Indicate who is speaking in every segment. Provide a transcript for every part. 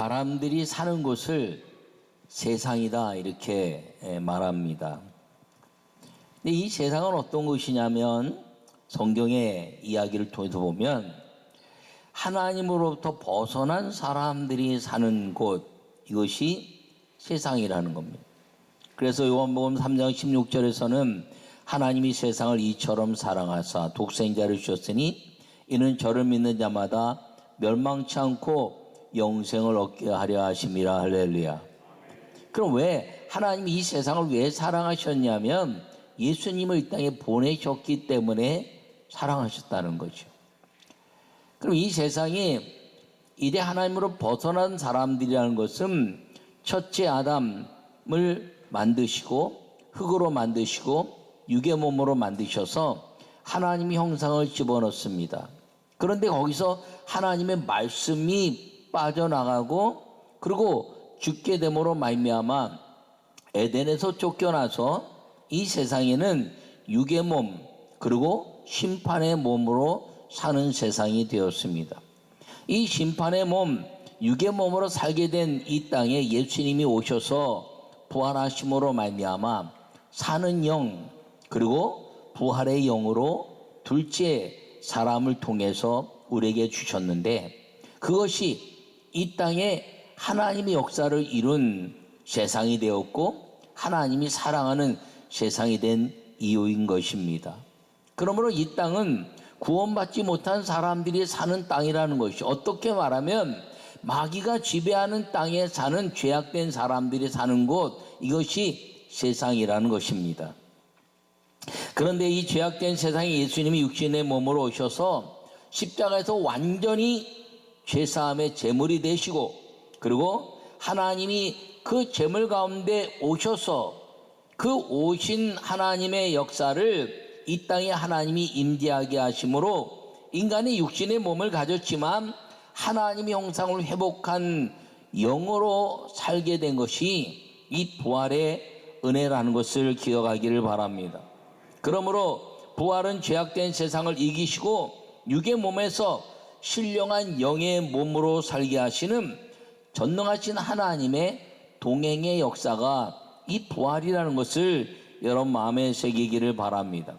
Speaker 1: 사람들이 사는 곳을 세상이다 이렇게 말합니다. 근데 이 세상은 어떤 것이냐면 성경의 이야기를 통해서 보면 하나님으로부터 벗어난 사람들이 사는 곳, 이것이 세상이라는 겁니다. 그래서 요한복음 3장 16절에서는 하나님이 세상을 이처럼 사랑하사 독생자를 주셨으니 이는 저를 믿는 자마다 멸망치 않고 영생을 얻게 하려 하심이라. 할렐루야. 그럼 왜 하나님이 이 세상을 왜 사랑하셨냐면 예수님을 이 땅에 보내셨기 때문에 사랑하셨다는 거죠. 그럼 이 세상이 이제 하나님으로 벗어난 사람들이라는 것은 첫째 아담을 만드시고 흙으로 만드시고 육의 몸으로 만드셔서 하나님의 형상을 집어넣습니다. 그런데 거기서 하나님의 말씀이 빠져나가고 그리고 죽게 됨으로 말미암아 에덴에서 쫓겨나서 이 세상에는 육의 몸 그리고 심판의 몸으로 사는 세상이 되었습니다. 이 심판의 몸, 육의 몸으로 살게 된 이 땅에 예수님이 오셔서 부활하심으로 말미암아 사는 영 그리고 부활의 영으로 둘째 사람을 통해서 우리에게 주셨는데 그것이 이 땅에 하나님의 역사를 이룬 세상이 되었고 하나님이 사랑하는 세상이 된 이유인 것입니다. 그러므로 이 땅은 구원받지 못한 사람들이 사는 땅이라는 것이 어떻게 말하면 마귀가 지배하는 땅에 사는 죄악된 사람들이 사는 곳 이것이 세상이라는 것입니다. 그런데 이 죄악된 세상에 예수님이 육신의 몸으로 오셔서 십자가에서 완전히 죄사함의 제물이 되시고 그리고 하나님이 그 제물 가운데 오셔서 그 오신 하나님의 역사를 이 땅에 하나님이 임재하게 하심으로 인간이 육신의 몸을 가졌지만 하나님의 형상을 회복한 영으로 살게 된 것이 이 부활의 은혜라는 것을 기억하기를 바랍니다. 그러므로 부활은 죄악된 세상을 이기시고 육의 몸에서 신령한 영의 몸으로 살게 하시는 전능하신 하나님의 동행의 역사가 이 부활이라는 것을 여러분 마음에 새기기를 바랍니다.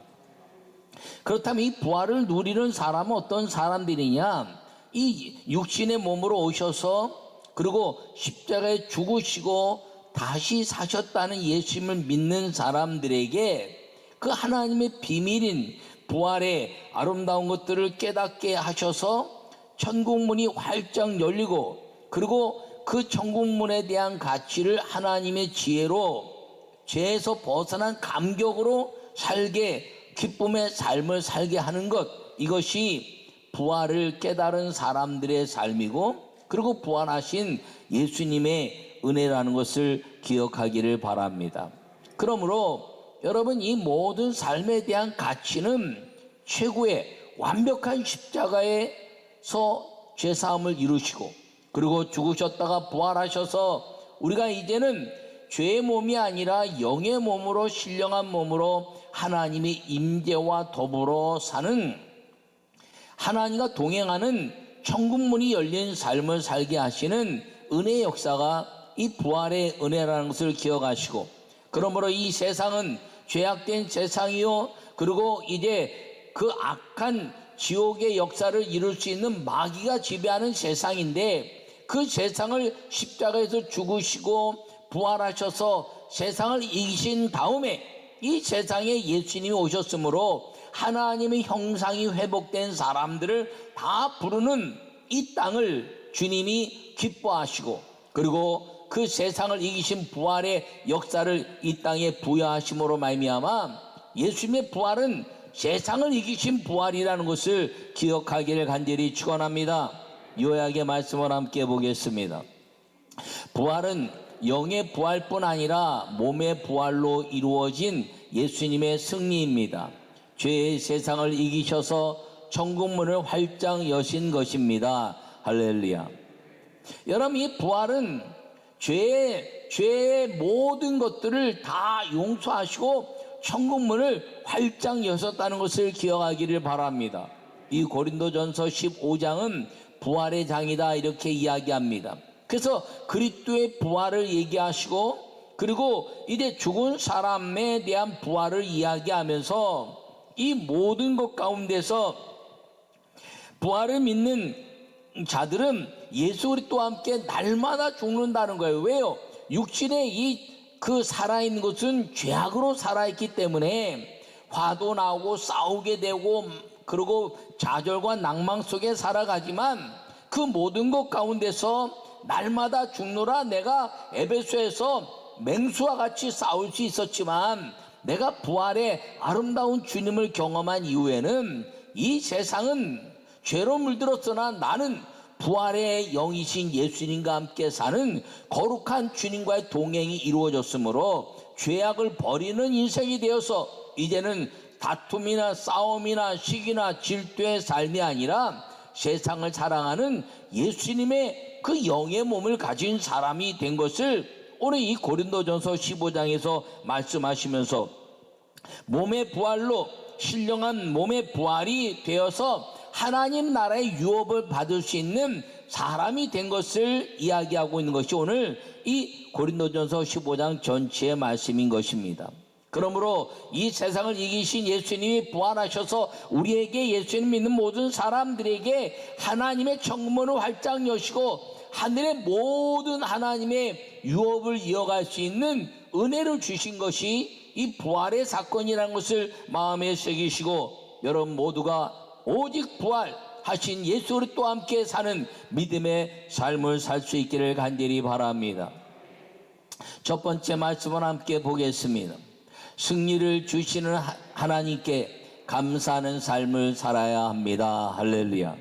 Speaker 1: 그렇다면 이 부활을 누리는 사람은 어떤 사람들이냐? 이 육신의 몸으로 오셔서 그리고 십자가에 죽으시고 다시 사셨다는 예수님을 믿는 사람들에게 그 하나님의 비밀인 부활의 아름다운 것들을 깨닫게 하셔서 천국문이 활짝 열리고 그리고 그 천국문에 대한 가치를 하나님의 지혜로 죄에서 벗어난 감격으로 살게 기쁨의 삶을 살게 하는 것 이것이 부활을 깨달은 사람들의 삶이고 그리고 부활하신 예수님의 은혜라는 것을 기억하기를 바랍니다. 그러므로 여러분 이 모든 삶에 대한 가치는 최고의 완벽한 십자가에서 죄사함을 이루시고 그리고 죽으셨다가 부활하셔서 우리가 이제는 죄의 몸이 아니라 영의 몸으로 신령한 몸으로 하나님의 임재와 더불어 사는 하나님과 동행하는 천국문이 열린 삶을 살게 하시는 은혜의 역사가 이 부활의 은혜라는 것을 기억하시고 그러므로 이 세상은 죄악된 세상이요 그리고 이제 그 악한 지옥의 역사를 이룰 수 있는 마귀가 지배하는 세상인데 그 세상을 십자가에서 죽으시고 부활하셔서 세상을 이기신 다음에 이 세상에 예수님이 오셨으므로 하나님의 형상이 회복된 사람들을 다 부르는 이 땅을 주님이 기뻐하시고 그리고 그 세상을 이기신 부활의 역사를 이 땅에 부여하심으로 말미암아 예수님의 부활은 세상을 이기신 부활이라는 것을 기억하기를 간절히 축원합니다. 요약의 말씀을 함께 보겠습니다. 부활은 영의 부활뿐 아니라 몸의 부활로 이루어진 예수님의 승리입니다. 죄의 세상을 이기셔서 천국문을 활짝 여신 것입니다. 할렐루야. 여러분 이 부활은 죄의 모든 것들을 다 용서하시고 천국문을 활짝 여셨다는 것을 기억하기를 바랍니다. 이 고린도전서 15장은 부활의 장이다 이렇게 이야기합니다. 그래서 그리스도의 부활을 얘기하시고, 그리고 이제 죽은 사람에 대한 부활을 이야기하면서 이 모든 것 가운데서 부활을 믿는 자들은 예수 그리스도와 함께 날마다 죽는다는 거예요. 왜요? 육신의 그 살아있는 것은 죄악으로 살아있기 때문에 화도 나오고 싸우게 되고, 그리고 좌절과 낭망 속에 살아가지만 그 모든 것 가운데서 날마다 죽노라. 내가 에베소에서 맹수와 같이 싸울 수 있었지만 내가 부활의 아름다운 주님을 경험한 이후에는 이 세상은 죄로 물들었으나 나는 부활의 영이신 예수님과 함께 사는 거룩한 주님과의 동행이 이루어졌으므로 죄악을 버리는 인생이 되어서 이제는 다툼이나 싸움이나 시기나 질투의 삶이 아니라 세상을 사랑하는 예수님의 그 영의 몸을 가진 사람이 된 것을 오늘 이 고린도전서 15장에서 말씀하시면서 몸의 부활로 신령한 몸의 부활이 되어서 하나님 나라의 유업을 받을 수 있는 사람이 된 것을 이야기하고 있는 것이 오늘 이 고린도전서 15장 전체의 말씀인 것입니다. 그러므로 이 세상을 이기신 예수님이 부활하셔서 우리에게 예수님 믿는 모든 사람들에게 하나님의 청문을 활짝 여시고 하늘의 모든 하나님의 유업을 이어갈 수 있는 은혜를 주신 것이 이 부활의 사건이라는 것을 마음에 새기시고 여러분 모두가 오직 부활하신 예수 그리스도와 함께 사는 믿음의 삶을 살 수 있기를 간절히 바랍니다. 첫 번째 말씀을 함께 보겠습니다. 승리를 주시는 하나님께 감사하는 삶을 살아야 합니다. 할렐루야.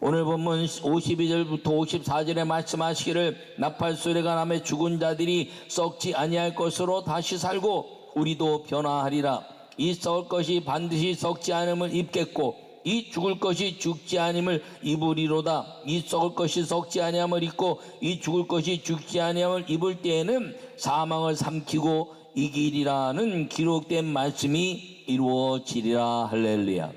Speaker 1: 오늘 본문 52절부터 54절에 말씀하시기를 나팔소리가 나며 죽은 자들이 썩지 아니할 것으로 다시 살고 우리도 변화하리라. 이 썩을 것이 반드시 썩지 않음을 입겠고 이 죽을 것이 죽지 아니함을 입으리로다. 이 썩을 것이 썩지 아니함을 입고 이 죽을 것이 죽지 아니함을 입을 때에는 사망을 삼키고 이기리라는 기록된 말씀이 이루어지리라. 할렐루야.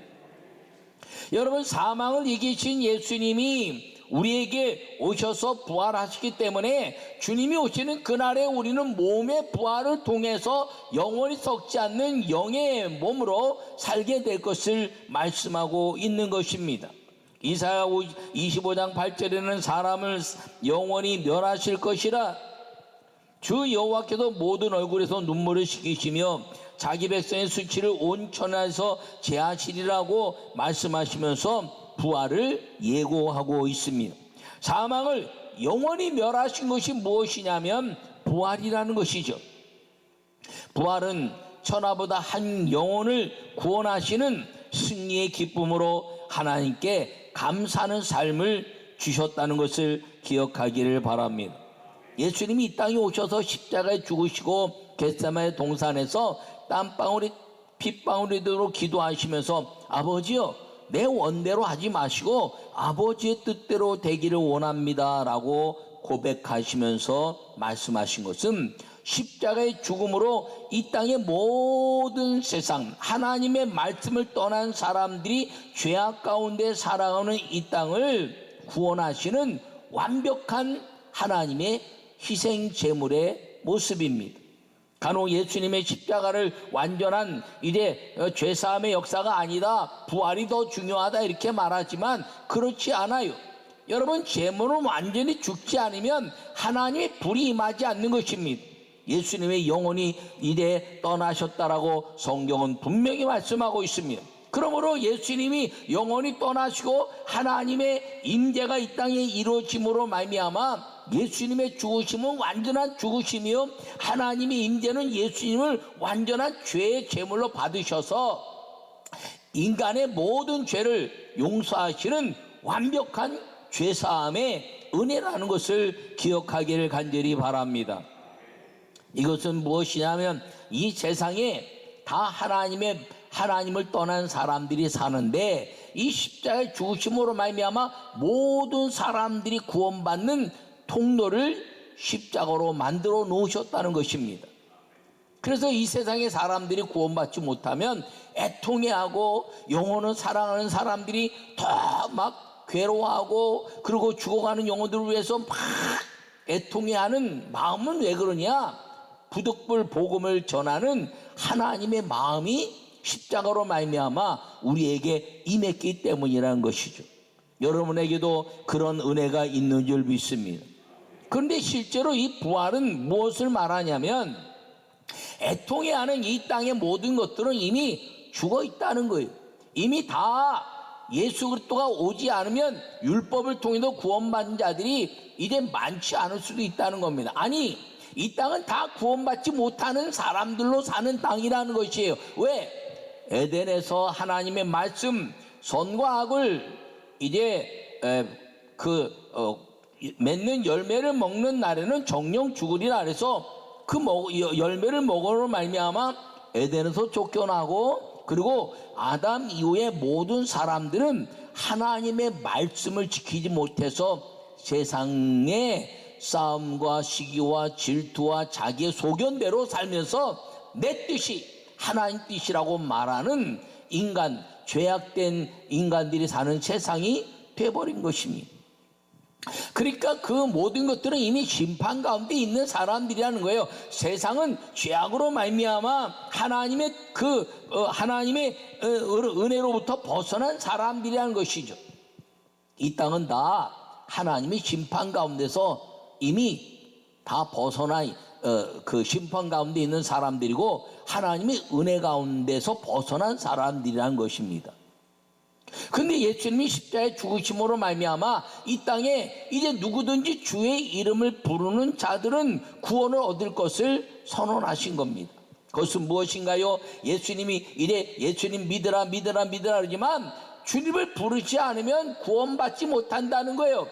Speaker 1: 여러분, 사망을 이기신 예수님이 우리에게 오셔서 부활하시기 때문에 주님이 오시는 그날에 우리는 몸의 부활을 통해서 영원히 썩지 않는 영의 몸으로 살게 될 것을 말씀하고 있는 것입니다. 이사야 25장 8절에는 사람을 영원히 멸하실 것이라. 주 여호와께서 모든 얼굴에서 눈물을 씻기시며 자기 백성의 수치를 온 천하에서 제하시리라고 말씀하시면서 부활을 예고하고 있습니다. 사망을 영원히 멸하신 것이 무엇이냐면 부활이라는 것이죠. 부활은 천하보다 한 영혼을 구원하시는 승리의 기쁨으로 하나님께 감사하는 삶을 주셨다는 것을 기억하기를 바랍니다. 예수님이 이 땅에 오셔서 십자가에 죽으시고 겟세마네 동산에서 땀방울이 핏방울이도록 기도하시면서 아버지요, 내 원대로 하지 마시고 아버지의 뜻대로 되기를 원합니다 라고 고백하시면서 말씀하신 것은 십자가의 죽음으로 이 땅의 모든 세상 하나님의 말씀을 떠난 사람들이 죄악 가운데 살아가는 이 땅을 구원하시는 완벽한 하나님의 희생 제물의 모습입니다. 간혹 예수님의 십자가를 완전한 이제 죄사함의 역사가 아니다, 부활이 더 중요하다 이렇게 말하지만 그렇지 않아요. 여러분, 제물은 완전히 죽지 않으면 하나님의 불이 임하지 않는 것입니다. 예수님의 영혼이 이제 떠나셨다라고 성경은 분명히 말씀하고 있습니다. 그러므로 예수님이 영원히 떠나시고 하나님의 임재가 이 땅에 이루어짐으로 말미암아 예수님의 죽으심은 완전한 죽으심이요 하나님의 임재는 예수님을 완전한 죄의 제물로 받으셔서 인간의 모든 죄를 용서하시는 완벽한 죄사함의 은혜라는 것을 기억하기를 간절히 바랍니다. 이것은 무엇이냐면 이 세상에 다 하나님을 떠난 사람들이 사는데 이 십자가의 죽으심으로 말미암아 모든 사람들이 구원받는 통로를 십자가로 만들어 놓으셨다는 것입니다. 그래서 이 세상의 사람들이 구원받지 못하면 애통해하고 영혼을 사랑하는 사람들이 더 막 괴로워하고 그리고 죽어가는 영혼들을 위해서 막 애통해하는 마음은 왜 그러냐? 부득불 복음을 전하는 하나님의 마음이 십자가로 말미암아 우리에게 임했기 때문이라는 것이죠. 여러분에게도 그런 은혜가 있는 줄 믿습니다. 그런데 실제로 이 부활은 무엇을 말하냐면 애통해하는 이 땅의 모든 것들은 이미 죽어 있다는 거예요. 이미 다 예수 그리스도가 오지 않으면 율법을 통해서 구원받은 자들이 이제 많지 않을 수도 있다는 겁니다. 아니, 이 땅은 다 구원받지 못하는 사람들로 사는 땅이라는 것이에요. 왜? 에덴에서 하나님의 말씀 선과 악을 이제 맺는 열매를 먹는 날에는 정령 죽으리라 그래서 그 열매를 먹으로 말미암아 에덴에서 쫓겨나고 그리고 아담 이후의 모든 사람들은 하나님의 말씀을 지키지 못해서 세상의 싸움과 시기와 질투와 자기의 소견대로 살면서 내 뜻이 하나님 뜻이라고 말하는 인간, 죄악된 인간들이 사는 세상이 돼버린 것입니다. 그러니까 그 모든 것들은 이미 심판 가운데 있는 사람들이라는 거예요. 세상은 죄악으로 말미암아 하나님의 은혜로부터 벗어난 사람들이라는 것이죠. 이 땅은 다 하나님의 심판 가운데서 이미 다 벗어나 그 심판 가운데 있는 사람들이고 하나님의 은혜 가운데서 벗어난 사람들이라는 것입니다. 근데 예수님이 십자가에 죽으심으로 말미암아 이 땅에 이제 누구든지 주의 이름을 부르는 자들은 구원을 얻을 것을 선언하신 겁니다. 그것은 무엇인가요? 예수님이 이래 예수님 믿으라 그러지만 주님을 부르지 않으면 구원받지 못한다는 거예요.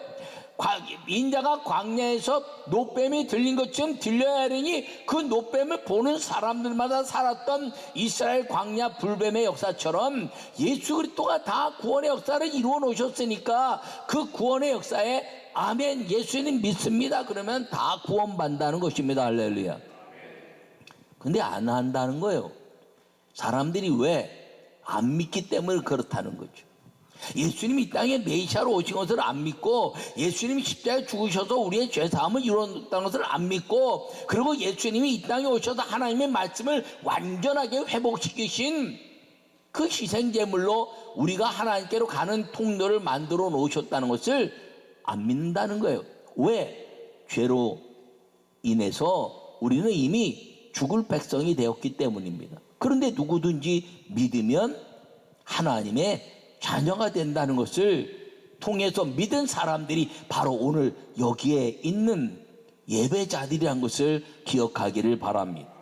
Speaker 1: 인자가 광야에서 노뱀이 들린 것처럼 들려야 하려니 그 노뱀을 보는 사람들마다 살았던 이스라엘 광야 불뱀의 역사처럼 예수 그리스도가 다 구원의 역사를 이루어 놓으셨으니까 그 구원의 역사에 아멘 예수님 믿습니다 그러면 다 구원받는다는 것입니다. 할렐루야. 근데 안 한다는 거예요. 사람들이 왜 안 믿기 때문에 그렇다는 거죠. 예수님이 이 땅에 메시아로 오신 것을 안 믿고 예수님이 십자가에 죽으셔서 우리의 죄사함을 이루었다는 것을 안 믿고 그리고 예수님이 이 땅에 오셔서 하나님의 말씀을 완전하게 회복시키신 그 희생제물로 우리가 하나님께로 가는 통로를 만들어 놓으셨다는 것을 안 믿는다는 거예요. 왜? 죄로 인해서 우리는 이미 죽을 백성이 되었기 때문입니다. 그런데 누구든지 믿으면 하나님의 자녀가 된다는 것을 통해서 믿은 사람들이 바로 오늘 여기에 있는 예배자들이란 것을 기억하기를 바랍니다.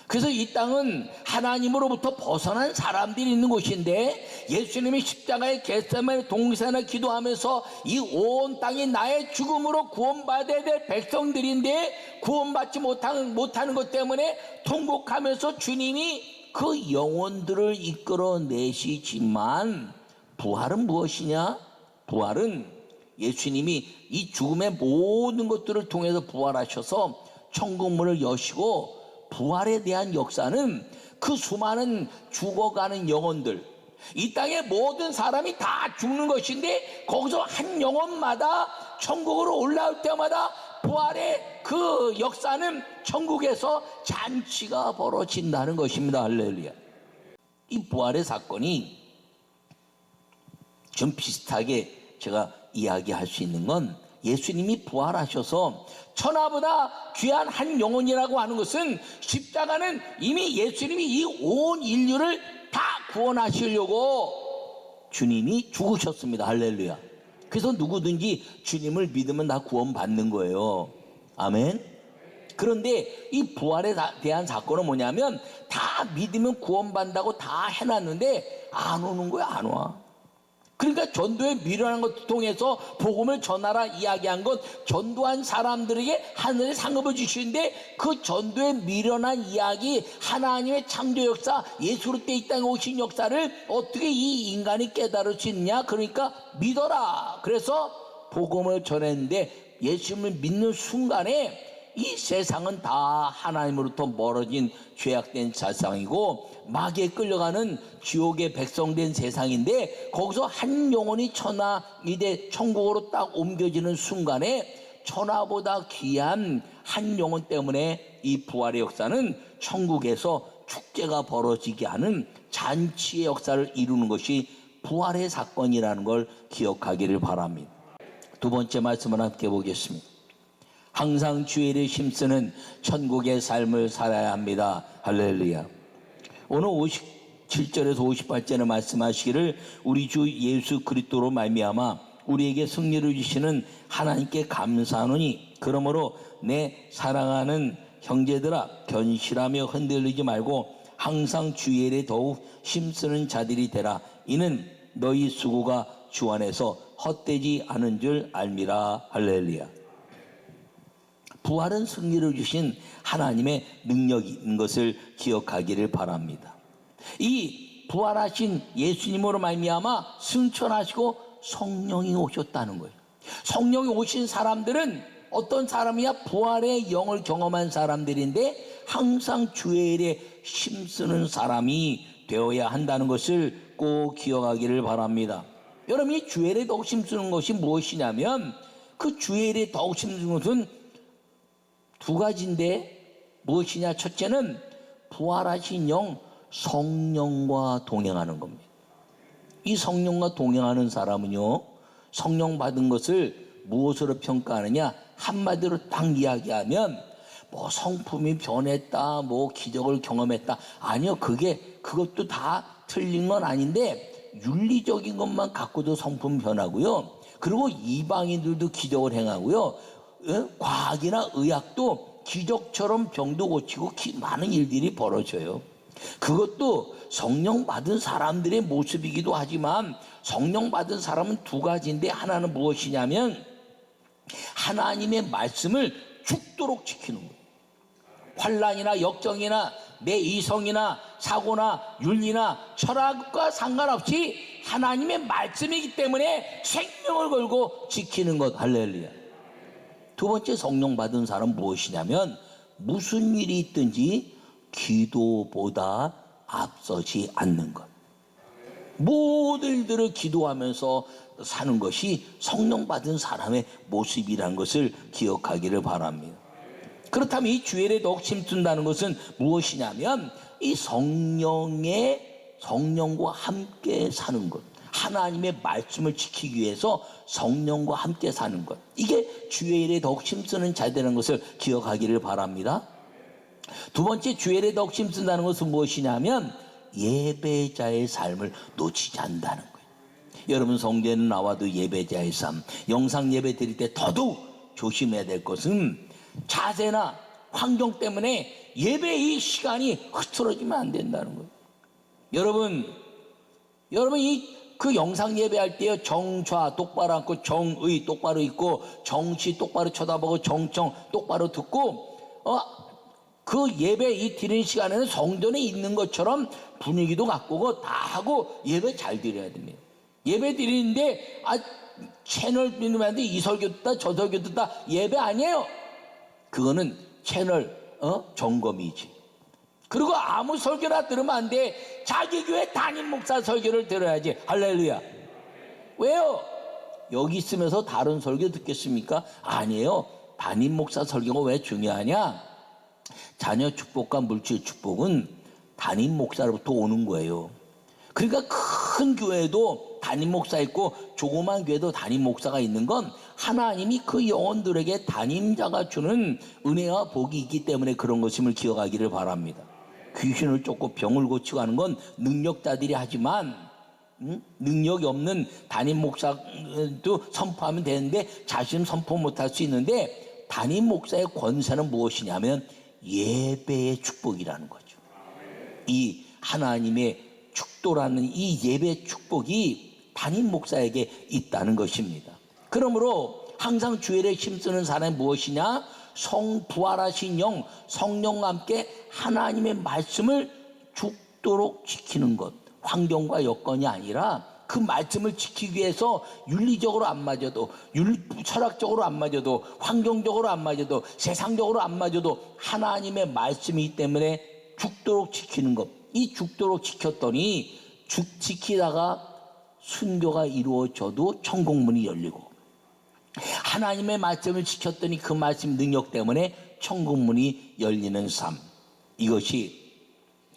Speaker 1: 그래서 이 땅은 하나님으로부터 벗어난 사람들이 있는 곳인데 예수님이 십자가의 겟세마네 동산에 기도하면서 이 온 땅이 나의 죽음으로 구원받아야 될 백성들인데 구원받지 못하는 것 때문에 통곡하면서 주님이 그 영혼들을 이끌어내시지만 부활은 무엇이냐? 부활은 예수님이 이 죽음의 모든 것들을 통해서 부활하셔서 천국문을 여시고 부활에 대한 역사는 그 수많은 죽어가는 영혼들 이 땅의 모든 사람이 다 죽는 것인데 거기서 한 영혼마다 천국으로 올라올 때마다 부활의 그 역사는 천국에서 잔치가 벌어진다는 것입니다. 할렐루야. 이 부활의 사건이 좀 비슷하게 제가 이야기할 수 있는 건 예수님이 부활하셔서 천하보다 귀한 한 영혼이라고 하는 것은 십자가는 이미 예수님이 이 온 인류를 다 구원하시려고 주님이 죽으셨습니다. 할렐루야. 그래서 누구든지 주님을 믿으면 다 구원받는 거예요. 아멘. 그런데 이 부활에 대한 사건은 뭐냐면 다 믿으면 구원받는다고 다 해놨는데 안 오는 거야. 안 와. 그러니까 전도에 미련한 것을 통해서 복음을 전하라 이야기한 것 전도한 사람들에게 하늘의 상급을 주시는데 그 전도에 미련한 이야기 하나님의 창조 역사 예수 그리스도 이 땅에 오신 역사를 어떻게 이 인간이 깨달을 수 있냐. 그러니까 믿어라. 그래서 복음을 전했는데 예수님을 믿는 순간에 이 세상은 다 하나님으로부터 멀어진 죄악된 세상이고 마귀에 끌려가는 지옥의 백성된 세상인데, 거기서 한 영혼이 천하 이제 천국으로 딱 옮겨지는 순간에 천하보다 귀한 한 영혼 때문에 이 부활의 역사는 천국에서 축제가 벌어지게 하는 잔치의 역사를 이루는 것이 부활의 사건이라는 걸 기억하기를 바랍니다. 두 번째 말씀을 함께 보겠습니다. 항상 주의를 힘쓰는 천국의 삶을 살아야 합니다. 할렐루야. 오늘 57절에서 58절에 말씀하시기를 우리 주 예수 그리스도로 말미암아 우리에게 승리를 주시는 하나님께 감사하노니 그러므로 내 사랑하는 형제들아 견실하며 흔들리지 말고 항상 주의 일에 더욱 힘쓰는 자들이 되라. 이는 너희 수고가 주 안에서 헛되지 않은 줄 알미라. 할렐루야. 부활은 승리를 주신 하나님의 능력인 것을 기억하기를 바랍니다. 이 부활하신 예수님으로 말미암아 승천하시고 성령이 오셨다는 거예요. 성령이 오신 사람들은 어떤 사람이야? 부활의 영을 경험한 사람들인데 항상 주의 일에 힘쓰는 사람이 되어야 한다는 것을 꼭 기억하기를 바랍니다. 여러분, 이 주의 일에 더욱 힘쓰는 것이 무엇이냐면, 그 주의 일에 더욱 힘쓰는 것은 두 가지인데 무엇이냐? 첫째는 부활하신 영 성령과 동행하는 겁니다. 이 성령과 동행하는 사람은요, 성령 받은 것을 무엇으로 평가하느냐? 한마디로 딱 이야기하면 뭐 성품이 변했다, 뭐 기적을 경험했다. 아니요, 그것도 다 틀린 건 아닌데 윤리적인 것만 갖고도 성품 변하고요. 그리고 이방인들도 기적을 행하고요. 과학이나 의학도 기적처럼 병도 고치고 많은 일들이 벌어져요. 그것도 성령 받은 사람들의 모습이기도 하지만 성령 받은 사람은 두 가지인데, 하나는 무엇이냐면 하나님의 말씀을 죽도록 지키는 거예요. 환난이나 역정이나 내 이성이나 사고나 윤리나 철학과 상관없이 하나님의 말씀이기 때문에 생명을 걸고 지키는 것. 할렐루야. 두 번째 성령 받은 사람은 무엇이냐면 무슨 일이 있든지 기도보다 앞서지 않는 것. 모든 일들을 기도하면서 사는 것이 성령 받은 사람의 모습이라는 것을 기억하기를 바랍니다. 그렇다면 이 주일에 더욱 힘쓴다는 것은 무엇이냐면 이 성령과 함께 사는 것, 하나님의 말씀을 지키기 위해서 성령과 함께 사는 것, 이게 주의 일에 더욱 힘쓰는 자들이라는 것을 기억하기를 바랍니다. 두 번째, 주의 일에 더욱 힘쓴다는 것은 무엇이냐면 예배자의 삶을 놓치지 않는다는 거예요. 여러분, 성전에 나와도 예배자의 삶, 영상 예배 드릴 때 더더욱 조심해야 될 것은 자세나 환경 때문에 예배의 시간이 흐트러지면 안 된다는 거예요. 여러분 그 영상 예배할 때요, 정좌 똑바로 앉고 정의 똑바로 있고 정시 똑바로 쳐다보고 정청 똑바로 듣고 그 예배 이 드리는 시간에는 성전에 있는 것처럼 분위기도 바꾸고 다 하고 예배 잘 드려야 됩니다. 예배 드리는데 채널 믿으면 이 설교 듣다 저 설교 듣다 예배 아니에요. 그거는 채널 점검이지. 그리고 아무 설교나 들으면 안 돼. 자기 교회 담임 목사 설교를 들어야지. 할렐루야. 왜요? 여기 있으면서 다른 설교 듣겠습니까? 아니에요. 담임 목사 설교가 왜 중요하냐? 자녀 축복과 물질 축복은 담임 목사로부터 오는 거예요. 그러니까 큰 교회도 담임 목사 있고 조그만 교회도 담임 목사가 있는 건 하나님이 그 영혼들에게 담임자가 주는 은혜와 복이 있기 때문에 그런 것임을 기억하기를 바랍니다. 귀신을 쫓고 병을 고치고 하는 건 능력자들이 하지만 능력이 없는 담임 목사도 선포하면 되는데 자신은 선포 못할 수 있는데, 담임 목사의 권세는 무엇이냐면 예배의 축복이라는 거죠. 이 하나님의 축도라는 이 예배 축복이 담임 목사에게 있다는 것입니다. 그러므로 항상 주일에 힘쓰는 사람이 무엇이냐? 부활하신 영, 성령과 함께 하나님의 말씀을 죽도록 지키는 것. 환경과 여건이 아니라 그 말씀을 지키기 위해서 윤리적으로 안 맞아도, 철학적으로 안 맞아도, 환경적으로 안 맞아도, 세상적으로 안 맞아도 하나님의 말씀이기 때문에 죽도록 지키는 것. 이 죽도록 지켰더니 지키다가 순교가 이루어져도 천국문이 열리고, 하나님의 말씀을 지켰더니 그 말씀 능력 때문에 천국문이 열리는 삶. 이것이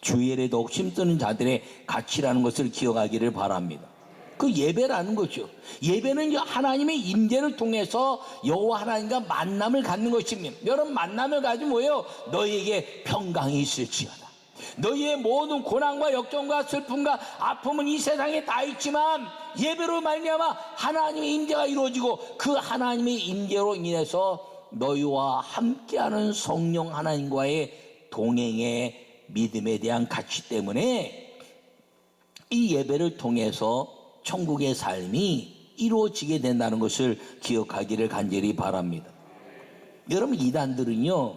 Speaker 1: 주일에 더욱 힘쓰는 자들의 가치라는 것을 기억하기를 바랍니다. 그 예배라는 거죠. 예배는 하나님의 임재를 통해서 여호와 하나님과 만남을 갖는 것입니다. 여러분, 만남을 가지면 뭐예요? 너희에게 평강이 있을지어다. 너희의 모든 고난과 역경과 슬픔과 아픔은 이 세상에 다 있지만 예배로 말미암아 하나님의 임재가 이루어지고, 그 하나님의 임재로 인해서 너희와 함께하는 성령 하나님과의 동행의 믿음에 대한 가치 때문에 이 예배를 통해서 천국의 삶이 이루어지게 된다는 것을 기억하기를 간절히 바랍니다. 여러분, 이단들은요,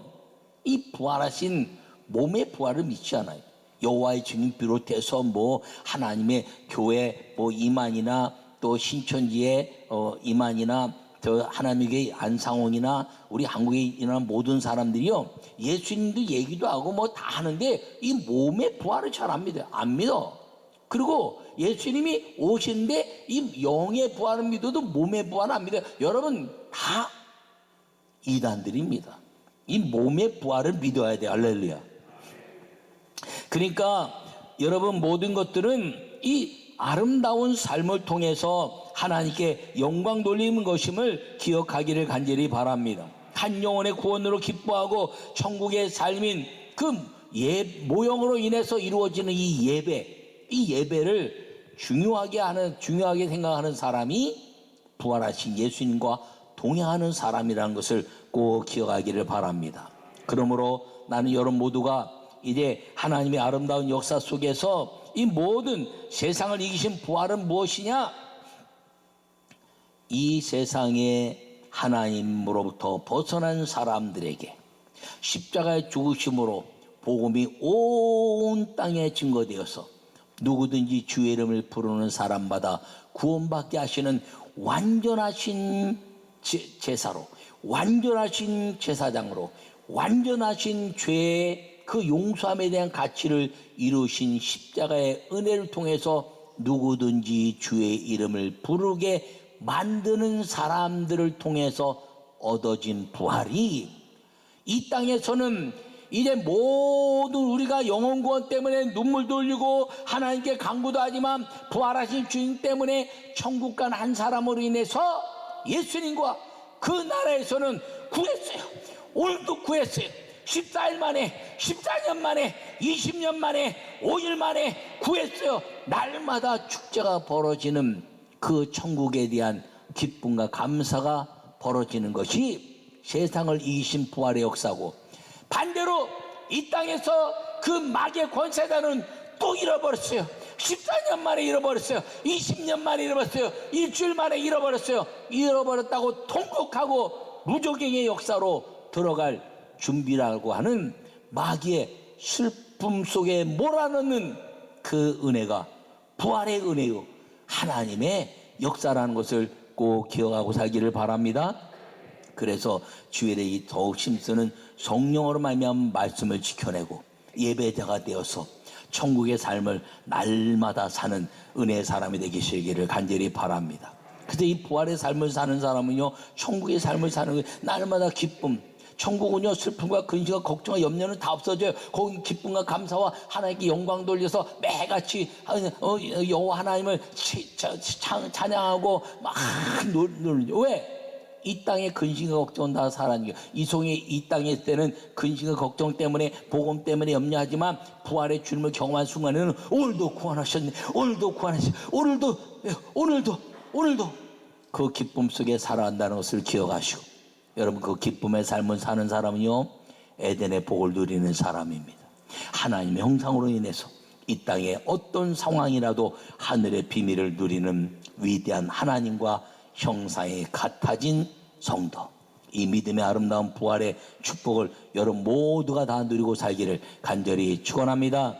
Speaker 1: 이 부활하신 몸의 부활을 믿지 않아요. 여호와의 증인 비롯해서 하나님의 교회 이만이나 또 신천지의 이만이나 저 하나님의 교회 안상홍이나 우리 한국에 있는 모든 사람들이요, 예수님도 얘기도 하고 다 하는데 이 몸의 부활을 잘 안 믿어요. 안 믿어. 그리고 예수님이 오시는데 이 영의 부활을 믿어도 몸의 부활은 안 믿어요. 여러분, 다 이단들입니다. 이 몸의 부활을 믿어야 돼요. 할렐루야. 그러니까 여러분, 모든 것들은 이 아름다운 삶을 통해서 하나님께 영광 돌리는 것임을 기억하기를 간절히 바랍니다. 한 영혼의 구원으로 기뻐하고 천국의 삶인 그 모형으로 인해서 이루어지는 이 예배를 중요하게 생각하는 사람이 부활하신 예수님과 동행하는 사람이라는 것을 꼭 기억하기를 바랍니다. 그러므로 나는 여러분 모두가 이제 하나님의 아름다운 역사 속에서 이 모든 세상을 이기신 부활은 무엇이냐? 이 세상에 하나님으로부터 벗어난 사람들에게 십자가의 죽으심으로 복음이 온 땅에 증거되어서 누구든지 주의 이름을 부르는 사람마다 구원받게 하시는 완전하신 제사로, 완전하신 제사장으로, 완전하신 죄의 그 용서함에 대한 가치를 이루신 십자가의 은혜를 통해서 누구든지 주의 이름을 부르게 만드는 사람들을 통해서 얻어진 부활이, 이 땅에서는 이제 모든 우리가 영혼 구원 때문에 눈물도 흘리고 하나님께 간구도 하지만 부활하신 주님 때문에 천국 간 한 사람으로 인해서 예수님과 그 나라에서는 구했어요. 오늘도 구했어요. 14일 만에, 14년 만에, 20년 만에, 5일 만에 구했어요. 날마다 축제가 벌어지는 그 천국에 대한 기쁨과 감사가 벌어지는 것이 세상을 이기신 부활의 역사고, 반대로 이 땅에서 그 마귀의 권세자는 또 잃어버렸어요. 14년 만에 잃어버렸어요. 20년 만에 잃어버렸어요. 일주일 만에 잃어버렸어요. 잃어버렸다고 통곡하고 무조갱의 역사로 들어갈 준비라고 하는 마귀의 슬픔 속에 몰아넣는 그 은혜가 부활의 은혜요, 하나님의 역사라는 것을 꼭 기억하고 살기를 바랍니다. 그래서 주일에 더욱 힘쓰는 성령으로 말미암아 말씀을 지켜내고 예배자가 되어서 천국의 삶을 날마다 사는 은혜의 사람이 되시기를 간절히 바랍니다. 그래서 이 부활의 삶을 사는 사람은요, 천국의 삶을 사는 거예요. 날마다 기쁨. 천국은요, 슬픔과 근심과 걱정과 염려는 다 없어져요. 거기 기쁨과 감사와 하나님께 영광 돌려서 매같이 여호와 하나님을 찬양하고 막 놀죠. 왜? 이 땅에 근심과 걱정은 다 사라지고, 이송이 이 땅에 있을 때는 근심과 걱정 때문에, 복음 때문에 염려하지만 부활의 주님을 경험한 순간에는 오늘도 구원하셨네, 오늘도 구원하셨네, 오늘도 그 기쁨 속에 살아간다는 것을 기억하시고, 여러분, 그 기쁨의 삶을 사는 사람은요, 에덴의 복을 누리는 사람입니다. 하나님의 형상으로 인해서 이 땅의 어떤 상황이라도 하늘의 비밀을 누리는 위대한 하나님과 형상이 같아진 성도, 이 믿음의 아름다운 부활의 축복을 여러분 모두가 다 누리고 살기를 간절히 축원합니다.